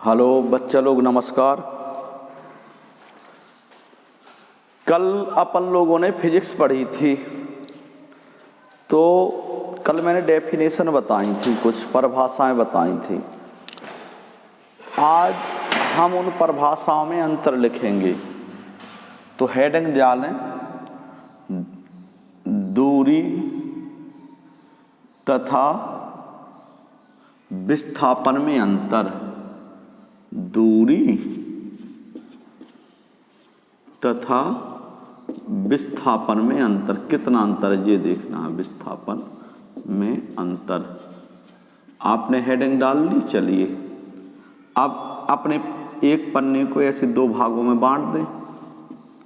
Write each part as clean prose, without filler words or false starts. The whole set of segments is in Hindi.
हेलो बच्चा लोग, नमस्कार। कल अपन लोगों ने फिजिक्स पढ़ी थी, तो कल मैंने डेफिनेशन बताई थी, कुछ परिभाषाएं बताई थी। आज हम उन परिभाषाओं में अंतर लिखेंगे। तो हेडिंग डालें, दूरी तथा विस्थापन में अंतर। दूरी तथा विस्थापन में अंतर, कितना अंतर है ये देखना है। विस्थापन में अंतर, आपने हेडिंग डाल ली। चलिए अब अपने एक पन्ने को ऐसे दो भागों में बांट दें।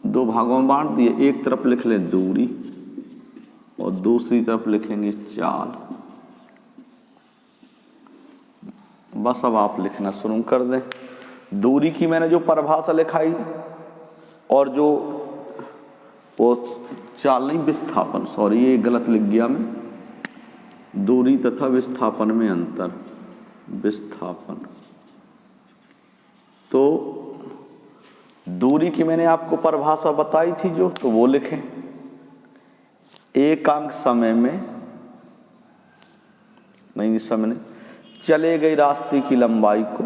दो भागों में बांट दिए, एक तरफ लिख लें दूरी और दूसरी तरफ लिखेंगे चाल। बस अब आप लिखना शुरू कर दें। दूरी की मैंने जो परिभाषा लिखाई और जो वो चाल नहीं, विस्थापन, सॉरी ये गलत लिख गया मैं। दूरी तथा विस्थापन में अंतर, विस्थापन। तो दूरी की मैंने आपको परिभाषा बताई थी जो, तो वो लिखें। एकांक समय में, नहीं समय नहीं, चले गए रास्ते की लंबाई को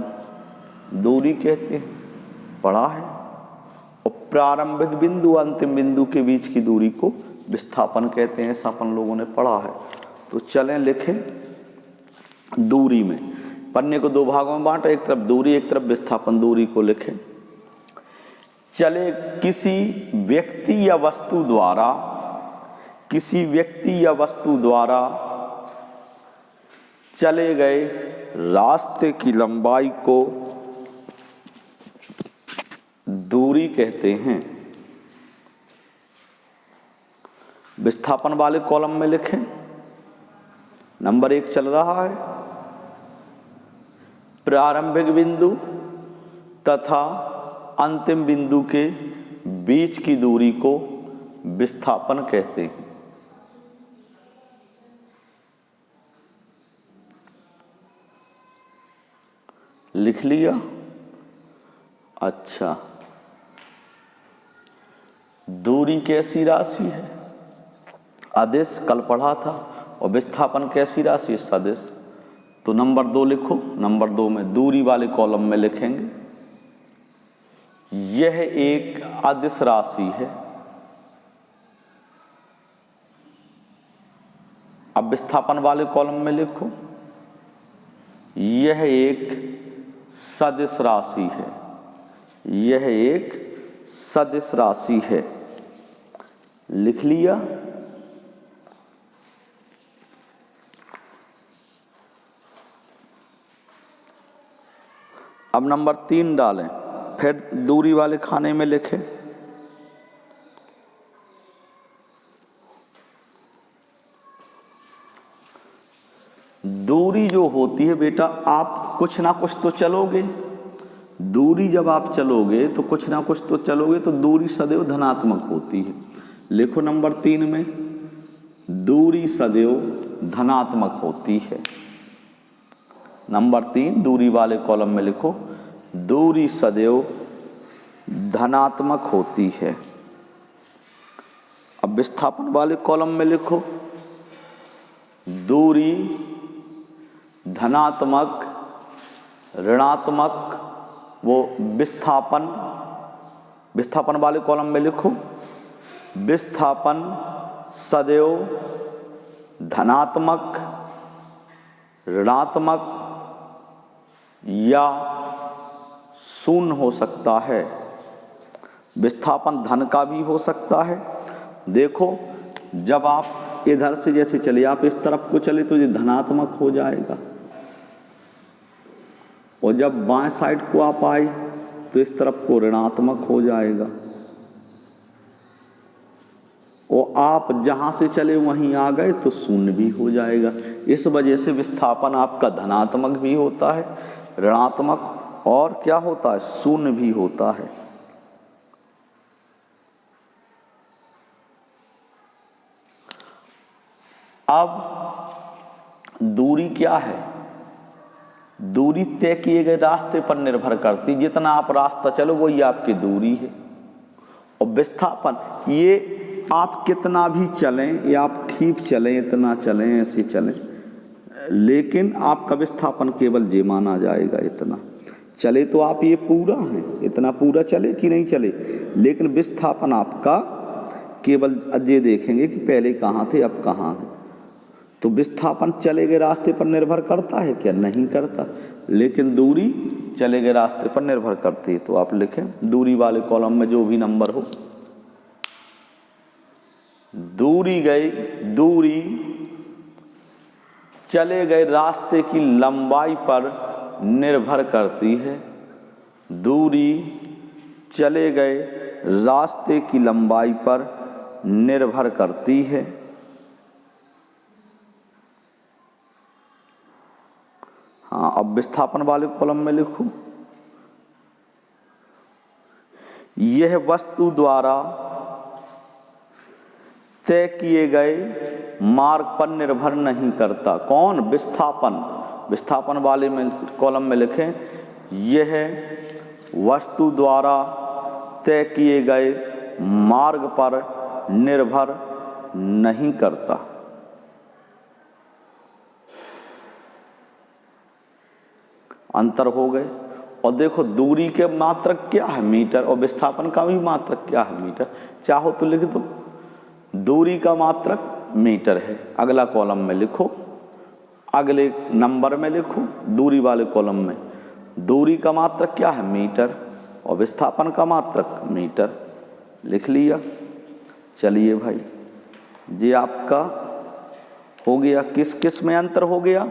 दूरी कहते हैं, पढ़ा है। और प्रारंभिक बिंदु अंतिम बिंदु के बीच की दूरी को विस्थापन कहते हैं, ऐसा अपन लोगों ने पढ़ा है। तो चलें लिखें। दूरी में पन्ने को दो भागों में बांटा, एक तरफ दूरी एक तरफ विस्थापन। दूरी को लिखें। चले किसी व्यक्ति या वस्तु द्वारा, किसी व्यक्ति या वस्तु द्वारा चले गए रास्ते की लंबाई को दूरी कहते हैं। विस्थापन वाले कॉलम में लिखें। नंबर 1 चल रहा है, प्रारंभिक बिंदु तथा अंतिम बिंदु के बीच की दूरी को विस्थापन कहते हैं। लिख लिया? अच्छा, दूरी कैसी राशि है? अदिश, कल पढ़ा था। और विस्थापन कैसी राशि है? सदिश। तो नंबर 2 लिखो। नंबर 2 में दूरी वाले कॉलम में लिखेंगे, यह एक अदिश राशि है। अब विस्थापन वाले कॉलम में लिखो, यह एक सदिश राशि है। यह एक सदिश राशि है। लिख लिया? अब नंबर 3 डालें, फिर दूरी वाले खाने में लिखें। दूरी जो होती है बेटा, आप कुछ ना कुछ तो चलोगे। दूरी जब आप चलोगे तो कुछ ना कुछ तो चलोगे, तो दूरी सदैव धनात्मक होती है। लिखो नंबर 3 में, दूरी सदैव धनात्मक होती है। नंबर 3 दूरी वाले कॉलम में लिखो, दूरी सदैव धनात्मक होती है। अब विस्थापन वाले कॉलम में लिखो, दूरी धनात्मक, ऋणात्मक, वो विस्थापन। विस्थापन वाले कॉलम में लिखो, विस्थापन सदैव धनात्मक, ऋणात्मक या शून्य हो सकता है। विस्थापन धन का भी हो सकता है। देखो, जब आप इधर से जैसे चले, आप इस तरफ को चले तो ये धनात्मक हो जाएगा, और जब बाएं साइड को आप आए तो इस तरफ को ऋणात्मक हो जाएगा। और आप जहां से चले वहीं आ गए तो शून्य भी हो जाएगा। इस वजह से विस्थापन आपका धनात्मक भी होता है, ऋणात्मक, और क्या होता है, शून्य भी होता है। अब दूरी क्या है? दूरी तय किए गए रास्ते पर निर्भर करती, जितना आप रास्ता चलो वही आपकी दूरी है। और विस्थापन, ये आप कितना भी चलें या आप खींच चलें, इतना चलें, ऐसे चलें, लेकिन आपका विस्थापन केवल जे माना जाएगा। इतना चले तो आप ये पूरा हैं, इतना पूरा चले कि नहीं चले, लेकिन विस्थापन आपका केवल ये देखेंगे कि पहले कहाँ थे अब कहाँ हैं। तो विस्थापन चले गए रास्ते पर निर्भर करता है क्या? नहीं करता, लेकिन दूरी चले गए रास्ते पर निर्भर करती है। तो आप लिखें दूरी वाले कॉलम में जो भी नंबर हो, दूरी चले गए रास्ते की लंबाई पर निर्भर करती है। दूरी चले गए रास्ते की लंबाई पर निर्भर करती है। हाँ, अब विस्थापन वाले कॉलम में लिखो, यह वस्तु द्वारा तय किए गए मार्ग पर निर्भर नहीं करता। कौन? विस्थापन। विस्थापन वाले में कॉलम में लिखें, यह वस्तु द्वारा तय किए गए मार्ग पर निर्भर नहीं करता। अंतर हो गए। और देखो दूरी के मात्रक क्या है? मीटर। और विस्थापन का भी मात्रक क्या है? मीटर। चाहो तो लिख दो, दूरी का मात्रक मीटर है। अगला कॉलम में लिखो, अगले नंबर में लिखो, दूरी वाले कॉलम में दूरी का मात्रक क्या है? मीटर। और विस्थापन का मात्रक मीटर। लिख लिया। चलिए भाई, ये आपका हो गया। किस किस में अंतर हो गया?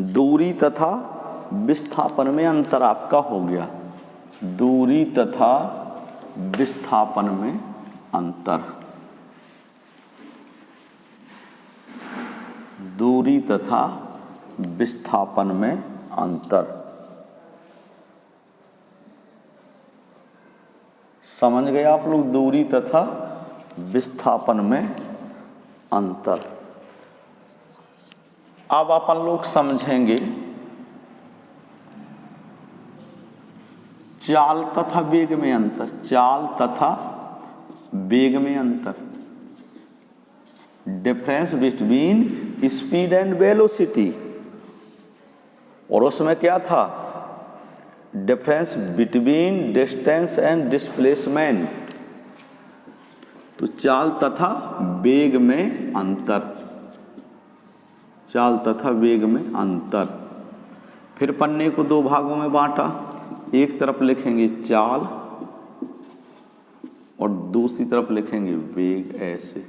दूरी तथा विस्थापन में अंतर आपका हो गया। दूरी तथा विस्थापन में अंतर। दूरी तथा विस्थापन में अंतर। समझ गए आप लोग? दूरी तथा विस्थापन में अंतर। अब अपन लोग समझेंगे चाल तथा वेग में अंतर। चाल तथा वेग में अंतर, difference between speed and velocity. और उसमें क्या था? Difference between distance and displacement. तो चाल तथा वेग में अंतर। चाल तथा वेग में अंतर। फिर पन्ने को दो भागों में बांटा। एक तरफ लिखेंगे चाल और दूसरी तरफ लिखेंगे वेग, ऐसे।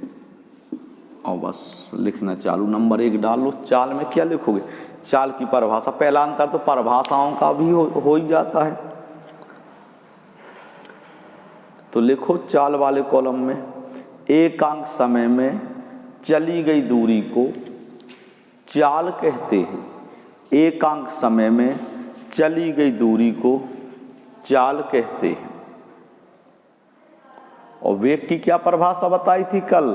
और बस लिखना चालू। नंबर 1 डालो। चाल में क्या लिखोगे? चाल की परिभाषा। पहला अंतर तो परिभाषाओं का भी हो ही जाता है। तो लिखो चाल वाले कॉलम में, एकांक समय में चली गई दूरी को चाल कहते हैं। एकांक समय में चली गई दूरी को चाल कहते हैं। और वेग की क्या परिभाषा बताई थी कल?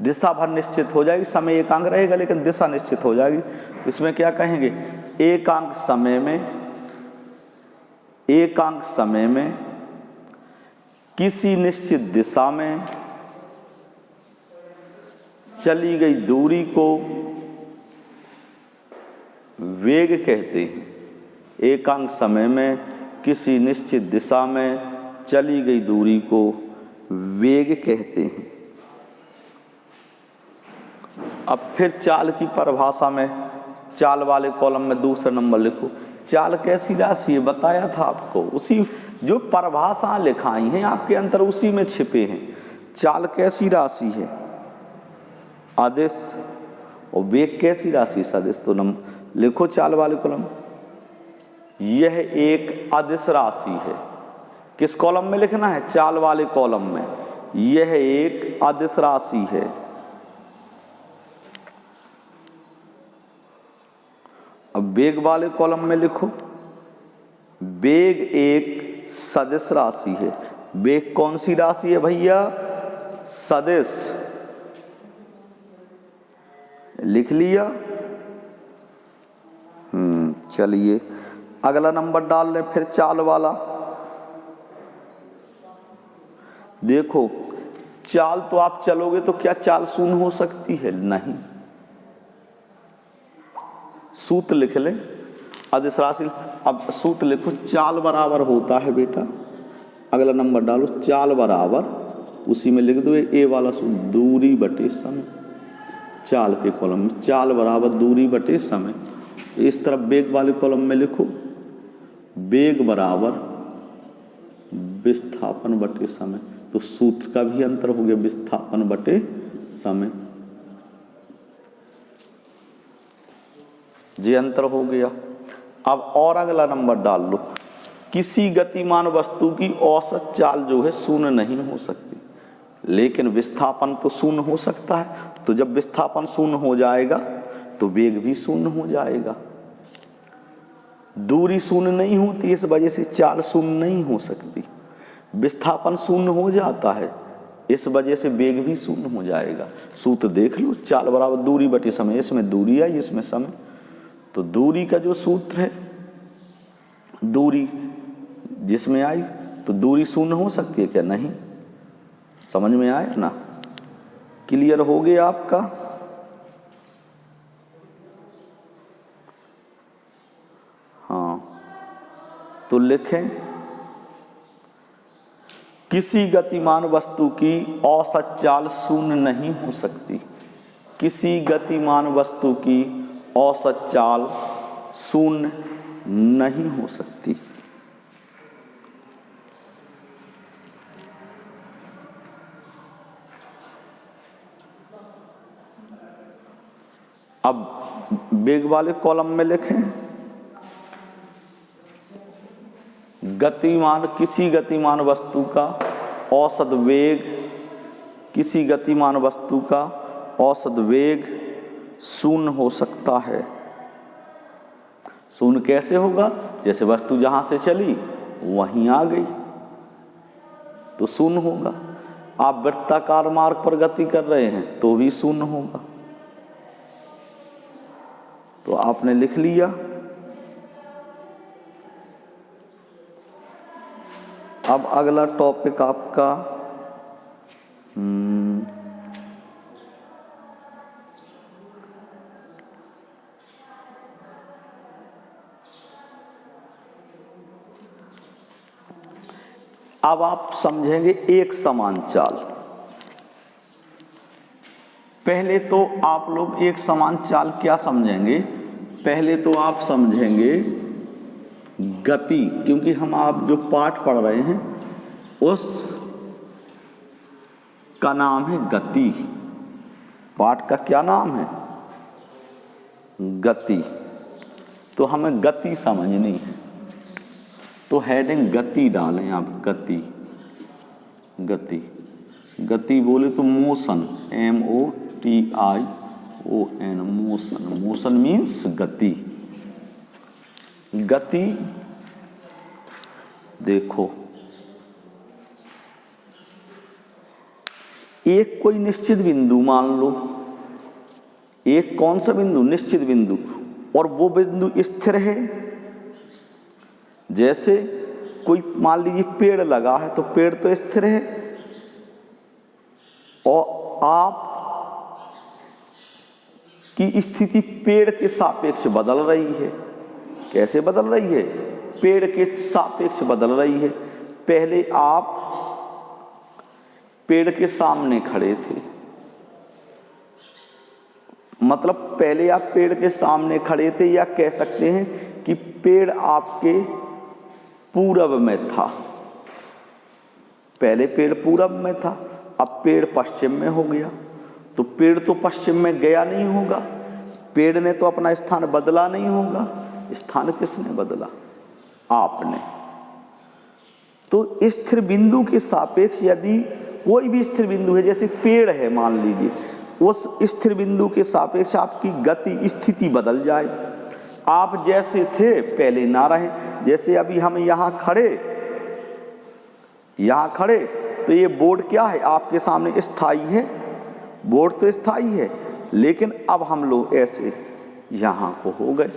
दिशा भर निश्चित हो जाएगी, समय एकांक रहेगा लेकिन दिशा निश्चित हो जाएगी। तो इसमें क्या कहेंगे? एकांक समय में किसी निश्चित दिशा में चली गई दूरी को वेग कहते हैं। एकांक समय में किसी निश्चित दिशा में चली गई दूरी को वेग कहते हैं। अब फिर चाल की परिभाषा में, चाल वाले कॉलम में दूसरा नंबर लिखो। चाल कैसी राशि है? बताया था आपको। उसी जो परिभाषा लिखाई हैं आपके अंतर उसी में छिपे हैं। चाल कैसी राशि है? आदेश। और वेग कैसी राशि है? सदिश। तो नंबर लिखो चाल वाले कॉलम। यह एक अदिश राशि है। किस कॉलम में लिखना है? चाल वाले कॉलम में। यह एक अदिश राशि है। अब वेग वाले कॉलम में लिखो, वेग एक सदिश राशि है। वेग कौन सी राशि है भैया? सदिश। लिख लिया। चलिए अगला नंबर डाल लें फिर चाल वाला। देखो चाल तो आप चलोगे तो क्या चाल शून्य हो सकती है? नहीं। सूत्र लिख लें अदिश राशि। अब सूत्र लिखो, चाल बराबर होता है बेटा, अगला नंबर डालो, चाल बराबर, उसी में लिख दो ए वाला सूत्र, दूरी बटे समय। चाल के कॉलम में चाल बराबर दूरी बटे समय। इस तरफ वेग वाले कॉलम में लिखो वेग बराबर विस्थापन बटे समय। तो सूत्र का भी अंतर हो गया, विस्थापन बटे समय, ये अंतर हो गया। अब और अगला नंबर डाल लो, किसी गतिमान वस्तु की औसत चाल जो है शून्य नहीं हो सकती, लेकिन विस्थापन तो शून्य हो सकता है। तो जब विस्थापन शून्य हो जाएगा तो वेग भी शून्य हो जाएगा। दूरी शून्य नहीं होती, इस वजह से चाल शून्य नहीं हो सकती। विस्थापन शून्य हो जाता है, इस वजह से वेग भी शून्य हो जाएगा। सूत्र देख लो, चाल बराबर दूरी बटे समय, इसमें दूरी आई इसमें समय। तो दूरी का जो सूत्र है, दूरी जिसमें आई, तो दूरी शून्य हो सकती है क्या? नहीं। समझ में आया ना? क्लियर हो गया आपका? हाँ, तो लिखें किसी गतिमान वस्तु की औसत चाल शून्य नहीं हो सकती। किसी गतिमान वस्तु की औसत चाल शून्य नहीं हो सकती। अब वेग वाले कॉलम में लिखें गतिमान, किसी गतिमान वस्तु का औसत वेग, किसी गतिमान वस्तु का औसत वेग शून्य हो सकता है। शून्य कैसे होगा? जैसे वस्तु जहां से चली वहीं आ गई तो शून्य होगा। आप वृत्ताकार मार्ग पर गति कर रहे हैं तो भी शून्य होगा। तो आपने लिख लिया। अब अगला टॉपिक आपका अब आप समझेंगे एक समान चाल। पहले तो आप लोग एक समान चाल क्या समझेंगे? पहले तो आप समझेंगे गति, क्योंकि हम आप जो पाठ पढ़ रहे हैं उस का नाम है गति। पाठ का क्या नाम है? गति। तो हमें गति समझनी है, तो हेडिंग गति डालें आप। गति, गति, गति बोले तो motion, MOTION, motion. Motion means गति। गति देखो, एक कोई निश्चित बिंदु मान लो, एक कौन सा बिंदु? निश्चित बिंदु, और वो बिंदु स्थिर है। जैसे कोई मान लीजिए पेड़ लगा है तो पेड़ तो स्थिर है, और आप की स्थिति पेड़ के सापेक्ष बदल रही है। कैसे बदल रही है? पेड़ के सापेक्ष बदल रही है। पहले आप पेड़ के सामने खड़े थे, मतलब पहले आप पेड़ के सामने खड़े थे, या कह सकते हैं कि पेड़ आपके पूरब में था। पहले पेड़ पूरब में था, अब पेड़ पश्चिम में हो गया। तो पेड़ तो पश्चिम में गया नहीं होगा, पेड़ ने तो अपना स्थान बदला नहीं होगा। स्थान किसने बदला? आपने। तो स्थिर बिंदु के सापेक्ष यदि कोई भी स्थिर बिंदु है, जैसे पेड़ है मान लीजिए, उस स्थिर बिंदु के सापेक्ष आपकी गति स्थिति बदल जाए, आप जैसे थे पहले ना रहे। जैसे अभी हम यहाँ खड़े तो ये बोर्ड क्या है? आपके सामने स्थायी है, बोर्ड तो स्थायी है, लेकिन अब हम लोग ऐसे यहाँ को हो गए,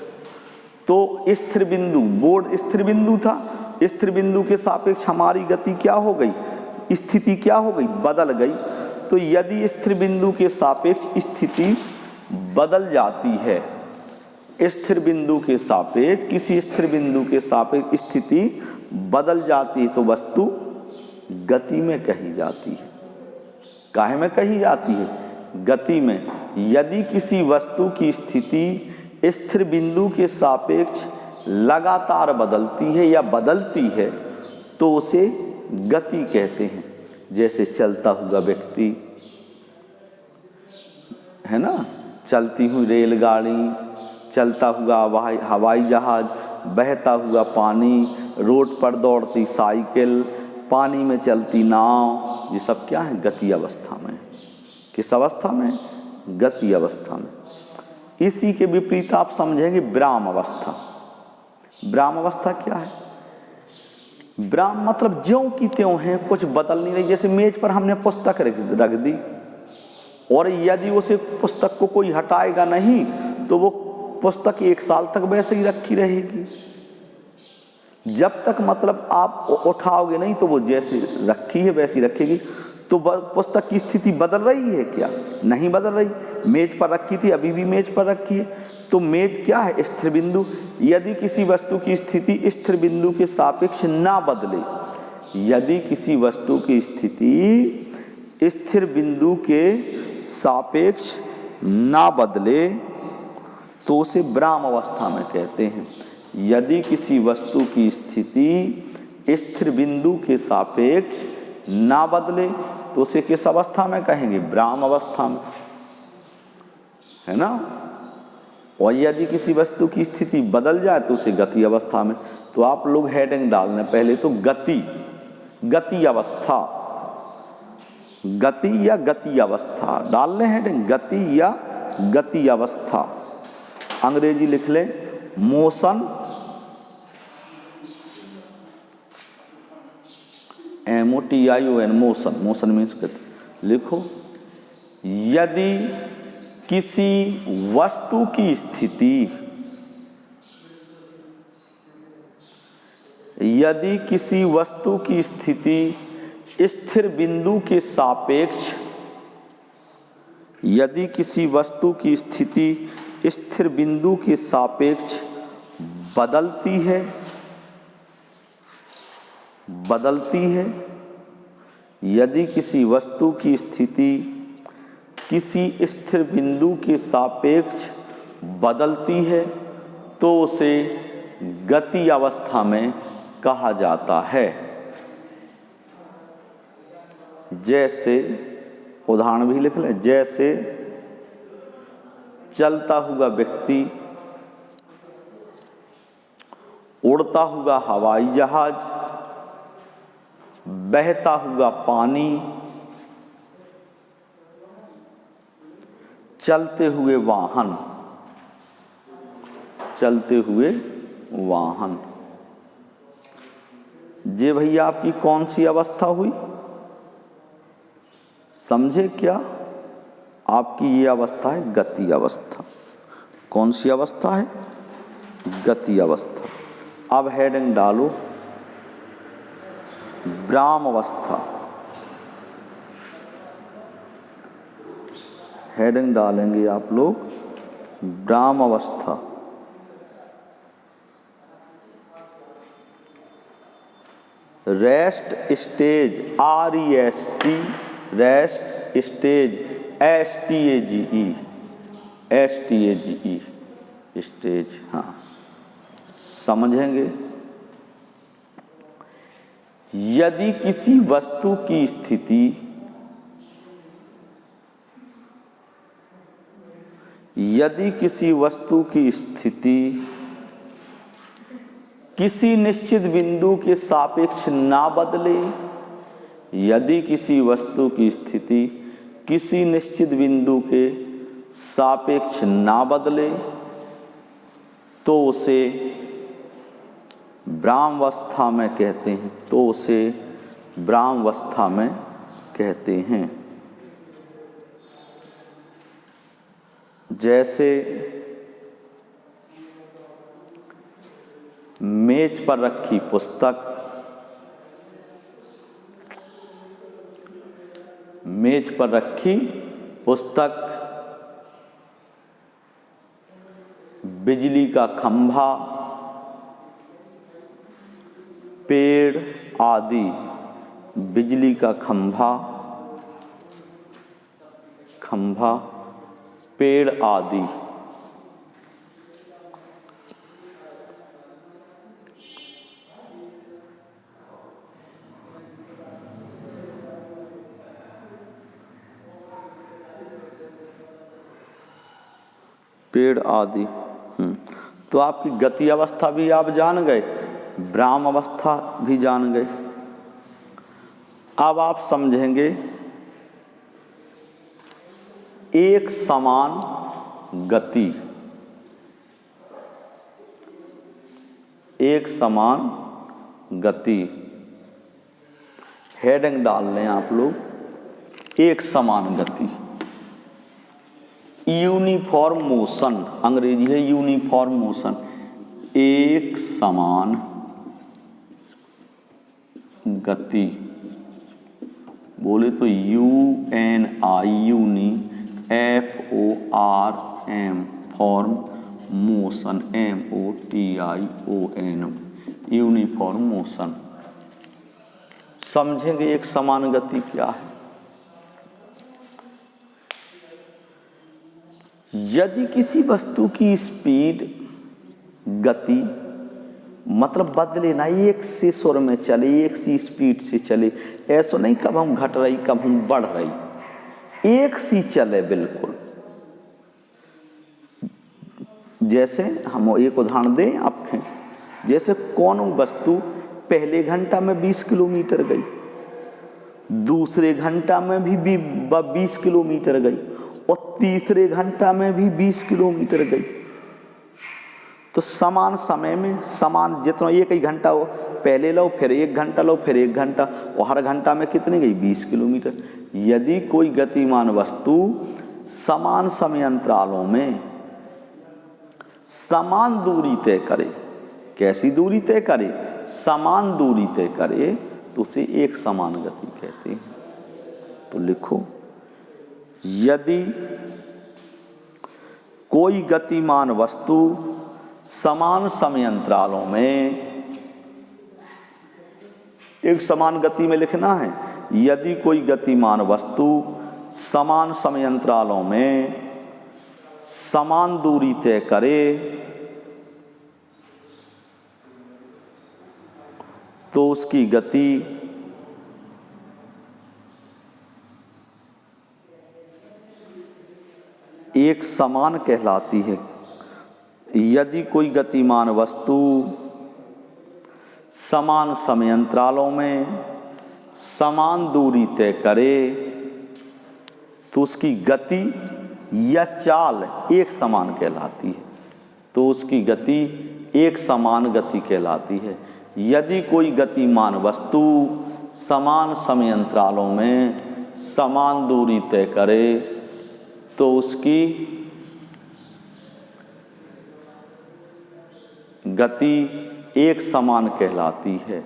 तो स्थिर बिंदु, बोर्ड स्थिर बिंदु था, स्थिर बिंदु के सापेक्ष हमारी गति क्या हो गई, स्थिति क्या हो गई, बदल गई। तो यदि स्थिर बिंदु के सापेक्ष स्थिति बदल जाती है, स्थिर बिंदु के सापेक्ष, किसी स्थिर बिंदु के सापेक्ष स्थिति बदल जाती है तो वस्तु गति में कही जाती है। काहे में कही जाती है, गति में। यदि किसी वस्तु की स्थिति स्थिर बिंदु के सापेक्ष लगातार बदलती है या बदलती है तो उसे गति कहते हैं। जैसे चलता हुआ व्यक्ति है ना, चलती हुई रेलगाड़ी, चलता हुआ हवाई जहाज, बहता हुआ पानी, रोड पर दौड़ती साइकिल, पानी में चलती नाव, ये सब क्या है, गति अवस्था में। किस अवस्था में, गति अवस्था में। इसी के विपरीत आप समझेंगे विराम अवस्था। विराम अवस्था क्या है, विराम मतलब ज्यों की त्यों है, कुछ बदल नहीं रही। जैसे मेज पर हमने पुस्तक रख दी और यदि उसे पुस्तक को कोई हटाएगा नहीं तो वो पुस्तक 1 साल तक वैसे ही रखी रहेगी। जब तक मतलब आप उठाओगे नहीं तो वो जैसे रखी है वैसी रखेगी। तो पुस्तक की स्थिति बदल रही है क्या, नहीं बदल रही। मेज पर रखी थी, अभी भी मेज पर रखी है। तो मेज क्या है, स्थिर बिंदु। यदि किसी वस्तु की स्थिति स्थिर बिंदु के सापेक्ष ना बदले, यदि किसी वस्तु की स्थिति स्थिर बिंदु के सापेक्ष ना बदले तो उसे विराम अवस्था में कहते हैं। यदि किसी वस्तु की स्थिति स्थिर बिंदु के सापेक्ष ना बदले तो उसे किस अवस्था में कहेंगे, विराम अवस्था में, है ना। और यदि किसी वस्तु की स्थिति बदल जाए तो उसे गति अवस्था में। तो आप लोग हेडिंग डालने पहले तो गति, गति अवस्था, गति या गति अवस्था डालने हेडिंग, गति या गति अवस्था। अंग्रेजी लिख लें motion, MOTION, motion. Motion means गति। लिखो, यदि किसी वस्तु की स्थिति, यदि किसी वस्तु की स्थिति स्थिर बिंदु के सापेक्ष, यदि किसी वस्तु की स्थिति स्थिर बिंदु के सापेक्ष बदलती है, बदलती है, यदि किसी वस्तु की स्थिति किसी स्थिर बिंदु के सापेक्ष बदलती है तो उसे गति अवस्था में कहा जाता है। जैसे उदाहरण भी लिख लें, जैसे चलता हुआ व्यक्ति, उड़ता हुआ हवाई जहाज, बहता हुआ पानी, चलते हुए वाहन, चलते हुए वाहन। ये भैया आपकी कौन सी अवस्था हुई, समझे क्या। आपकी ये अवस्था है गति अवस्था। कौन सी अवस्था है, गति अवस्था। अब हेडिंग डालो विराम अवस्था। हेडिंग डालेंगे आप लोग विराम अवस्था। Rest stage, REST, rest stage, STAGE, stage. हाँ, समझेंगे। यदि किसी वस्तु की स्थिति, यदि किसी वस्तु की स्थिति किसी निश्चित बिंदु के सापेक्ष ना बदले, यदि किसी वस्तु की स्थिति किसी निश्चित बिंदु के सापेक्ष ना बदले तो उसे विराम अवस्था में कहते हैं, तो उसे विराम अवस्था में कहते हैं। जैसे मेज पर रखी पुस्तक, मेज पर रखी पुस्तक, बिजली का खंभा, पेड़ आदि। बिजली का खंभा, खंभा, पेड़ आदि। पेड़ आदि। तो आपकी गति अवस्था भी आप जान गए, विराम अवस्था भी जान गए। अब आप समझेंगे एक समान गति, एक समान गति। हेडिंग डाल लें आप लोग, एक समान गति। यूनिफॉर्म मोशन, अंग्रेजी है यूनिफॉर्म मोशन, एक समान गति। बोले तो UNI uni, FORM form, motion MOTION uniform motion. समझेंगे एक समान गति क्या है। यदि किसी वस्तु की स्पीड, गति मतलब बदले ना, एक से स्वर में चले, एक सी स्पीड से चले, ऐसा नहीं कब हम घट रही कब हम बढ़ रही, एक सी चले बिल्कुल। जैसे हम एक उदाहरण दें आपके, जैसे कौन वस्तु पहले घंटा में 20 किलोमीटर गई, दूसरे घंटा में भी 20 किलोमीटर गई और तीसरे घंटा में भी 20 किलोमीटर गई, तो समान समय में समान जितना एक ही घंटा हो, पहले लो फिर एक घंटा लो फिर एक घंटा, और हर घंटा में कितनी गई 20 किलोमीटर। यदि कोई गतिमान वस्तु समान समय अंतरालों में समान दूरी तय करे, कैसी दूरी तय करे, समान दूरी तय करे, तो उसे एक समान गति कहते हैं। तो लिखो, यदि कोई गतिमान वस्तु समान समय अंतरालों में, एक समान गति में लिखना है, यदि कोई गतिमान वस्तु समान समय अंतरालों में समान दूरी तय करे तो उसकी गति एक समान कहलाती है। यदि कोई गतिमान वस्तु समान समय अंतरालों में समान दूरी तय करे तो उसकी गति या चाल एक समान कहलाती है, तो उसकी गति एक समान गति कहलाती है। यदि कोई गतिमान वस्तु समान समय अंतरालों में समान दूरी तय करे तो उसकी गति एक समान कहलाती है।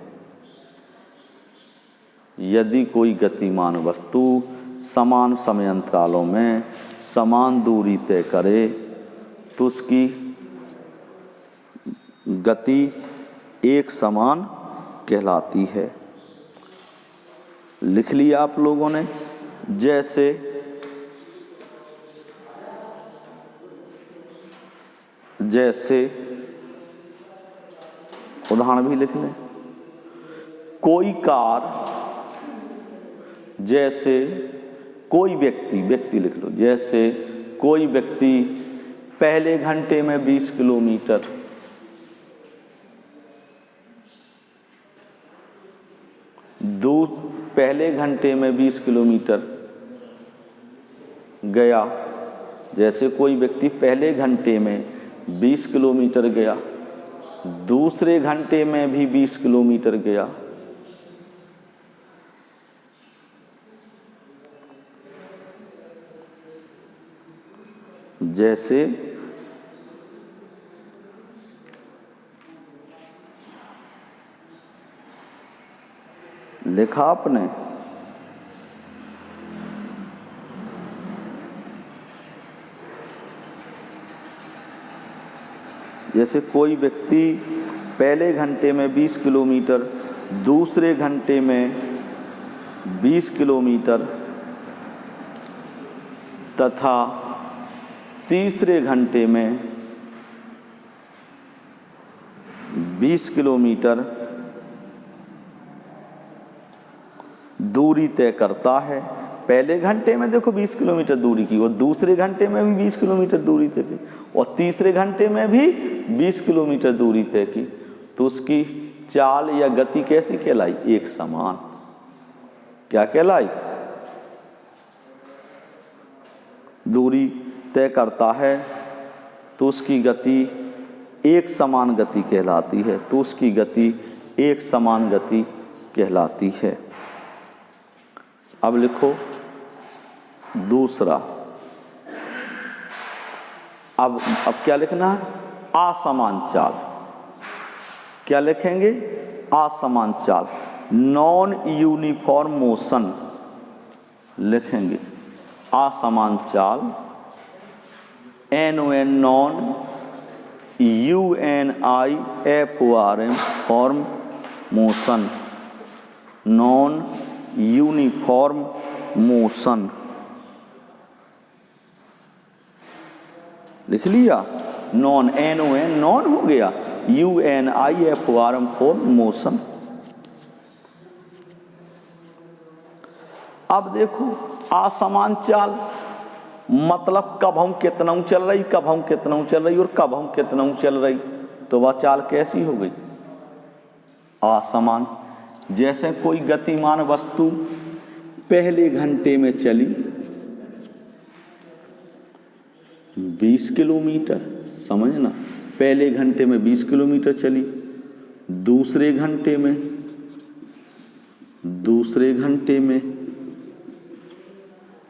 यदि कोई गतिमान वस्तु समान समय अंतरालों में समान दूरी तय करे तो उसकी गति एक समान कहलाती है। लिख लिया आप लोगों ने। जैसे उदाहरण भी लिख लें। कोई कार, जैसे कोई व्यक्ति लिख लो, जैसे कोई व्यक्ति पहले घंटे में 20 किलोमीटर, पहले घंटे में 20 किलोमीटर गया। जैसे कोई व्यक्ति पहले घंटे में 20 किलोमीटर गया, दूसरे घंटे में भी 20 किलोमीटर गया। जैसे लिखा आपने? जैसे कोई व्यक्ति पहले घंटे में 20 किलोमीटर, दूसरे घंटे में 20 किलोमीटर तथा तीसरे घंटे में 20 किलोमीटर दूरी तय करता है। पहले घंटे में देखो 20 किलोमीटर दूरी की, और दूसरे घंटे में भी 20 किलोमीटर दूरी तय की, और तीसरे घंटे में भी 20 किलोमीटर दूरी तय की, तो उसकी चाल या गति कैसी कहलाई? एक समान। क्या कहलाई? दूरी तय करता है तो उसकी गति एक समान गति कहलाती है, तो उसकी गति एक समान गति कहलाती है। अब लिखो दूसरा। अब क्या लिखना है? असमान चाल। क्या लिखेंगे? असमान चाल, नॉन यूनिफॉर्म मोशन लिखेंगे। असमान चाल, NON non, UNIFORM form motion, non uniform motion. लिख लिया? नॉन, NON नॉन हो गया, UNIFORM फॉर्म मोशन। अब देखो असमान चाल मतलब कब हम कितना चल रही, कब हम कितना चल रही और कब हम कितना चल रही, तो वह चाल कैसी हो गई? असमान। जैसे कोई गतिमान वस्तु पहले घंटे में चली 20 किलोमीटर, समझना, पहले घंटे में 20 किलोमीटर चली, दूसरे घंटे में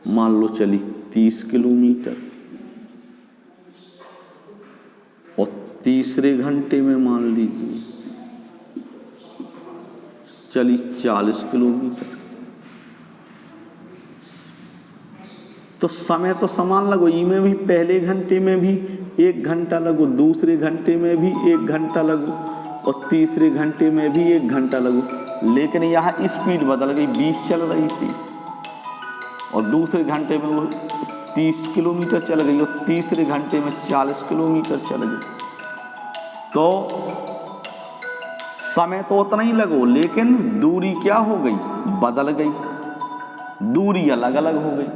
मान लो चली 30 किलोमीटर, और तीसरे घंटे में मान लीजिए चली 40 किलोमीटर। तो समय तो समान लगो, इनमें भी पहले घंटे में भी 1 घंटा लगो, दूसरे घंटे में भी 1 घंटा लगो, और तीसरे घंटे में भी 1 घंटा लगो। लेकिन यहाँ स्पीड बदल गई, 20 चल रही थी और दूसरे घंटे में वो 30 किलोमीटर चल गई, और तीसरे घंटे में 40 किलोमीटर चल गई। तो समय तो उतना ही लगो, लेकिन दूरी क्या हो गई? बदल गई, दूरी अलग अलग हो गई।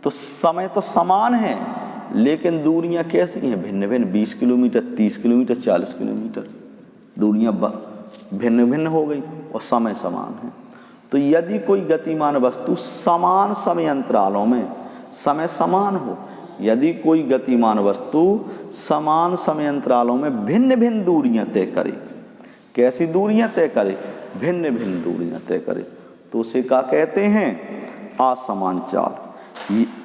तो समय तो समान है, लेकिन दूरियां कैसी हैं? भिन्न भिन्न। 20 किलोमीटर, 30 किलोमीटर, 40 किलोमीटर, दूरियां भिन्न भिन्न हो गई और समय समान है। तो यदि कोई गतिमान वस्तु समान समय अंतरालों में, समय समान हो, यदि कोई गतिमान वस्तु समान समय अंतरालों में भिन्न भिन्न दूरियां तय करे, कैसी दूरियां तय करे? भिन्न भिन्न दूरियां तय करे, तो उसे क्या कहते हैं? असमान चाल।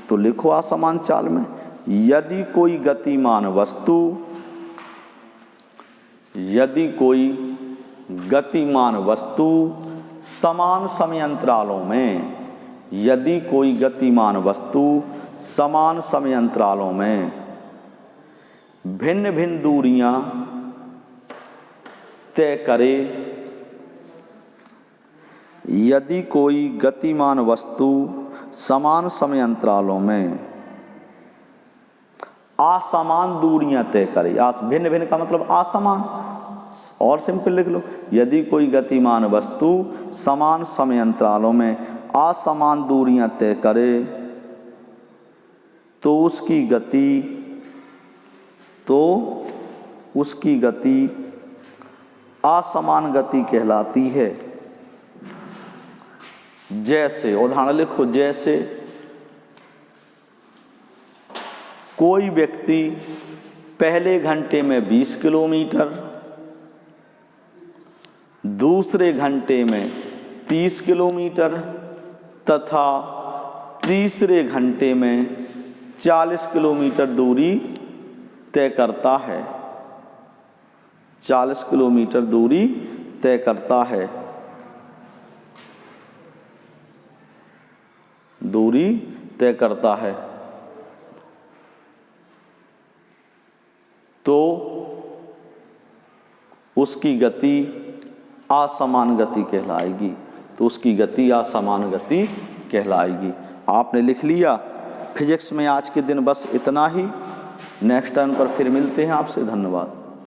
तो लिखो असमान चाल में, यदि कोई गतिमान वस्तु समान समय अंतरालों में, यदि कोई गतिमान वस्तु समान समय अंतरालों में भिन्न भिन्न दूरियां तय करे, यदि कोई गतिमान वस्तु समान समय अंतरालों में असमान दूरियां तय करे, भिन्न भिन्न का मतलब असमान, और सिंपल लिख लो, यदि कोई गतिमान वस्तु समान समय अंतरालों में असमान दूरियां तय करे, तो उसकी गति असमान गति कहलाती है। जैसे उदाहरण लिखो, जैसे कोई व्यक्ति पहले घंटे में 20 किलोमीटर, दूसरे घंटे में 30 किलोमीटर तथा तीसरे घंटे में 40 किलोमीटर दूरी तय करता है, 40 किलोमीटर दूरी तय करता है, दूरी तय करता है तो उसकी गति असमान गति कहलाएगी। तो उसकी गति असमान गति कहलाएगी। आपने लिख लिया। फिजिक्स में आज के दिन बस इतना ही। नेक्स्ट टाइम पर फिर मिलते हैं आपसे। धन्यवाद।